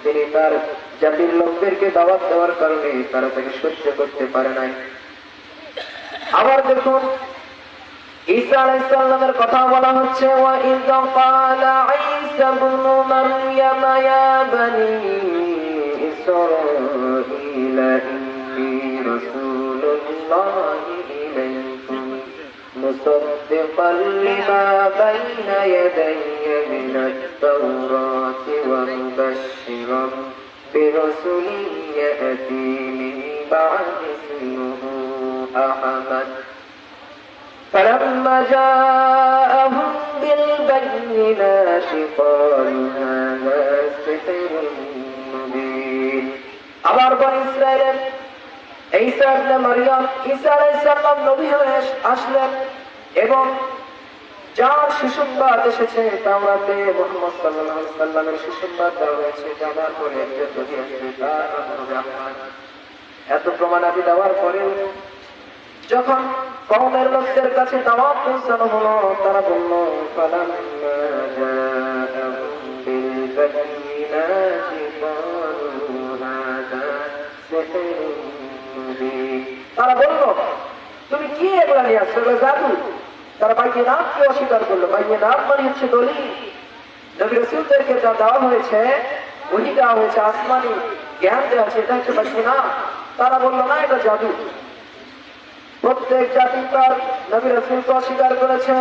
তিনি তার জাতির লোকদেরকে দাওয়াত দেওয়ার কারণে তারা তাকে সহ্য করতে পারে নাই। আবার দেখুন ঈসা আলাইহিস সালামের কথা বলা হচ্ছে, ওয়া ইয ক্বালা ঈসা ইবনু মারইয়াম ইয়া বানি ইসরাঈলা ইন্নী রাসূলুল্লাহি ইলাইকুম মুসাদ্দিকান লিমা বাইনা ইয়াদাইয়া মিনাত তাওরাতি ওয়া মুবাশশিরান বিরাসূলিন ইয়াতি মিন বা'দি ইসমিহি আহমদ فلما جاءهم بالبينات قالوا هذا سحر مبين। আবার বনী ইসরাইলের ঈসা ইবনে মারইয়াম ঈসা আলাইহিস সালাম নবী হয়ে আসলেন এবং যার সুসংবাদ এসেছে তাওরাতে মুহাম্মদ সাল্লাল্লাহু আলাইহি ওয়াসাল্লামের সুসংবাদ দেওয়া হয়েছে, জানার পরে একজন নবী আসবে তার নাম হবে আহমদ। এত প্রমাণাদি দেওয়ার পরেও যখন কওমের লোকদের কাছে দাওয়াত পৌঁছানো হলো, তারা বলল ফালাম্মা জাআহুম বিল বায়িনাতি ক্বালু হাযা সিহরুম মুবিন। তারা বলল তুমি কি এগুলা নিয়ে আসছো, এগুলো জাদু। তারা বাইয়িনাতকে অস্বীকার করলো। বাইয়িনাত মানে হচ্ছে দলিল। নবী রাসূলদেরকে যা দেওয়া হয়েছে, ওহী দেওয়া হয়েছে, আসমানি জ্ঞান দেওয়া হয়েছে, এটা হচ্ছে বাইয়িনাত। তারা বলল না, এটা জাদু। প্রত্যেক জাতি তার নবী রাসূলকে অস্বীকার করেছে।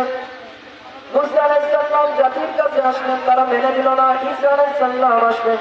মুসা আলাইহিস সালাম জাতির কাছে আসলেন, তারা মেনে নিল না। ঈসা আলাইহিস সালাম আসলেন,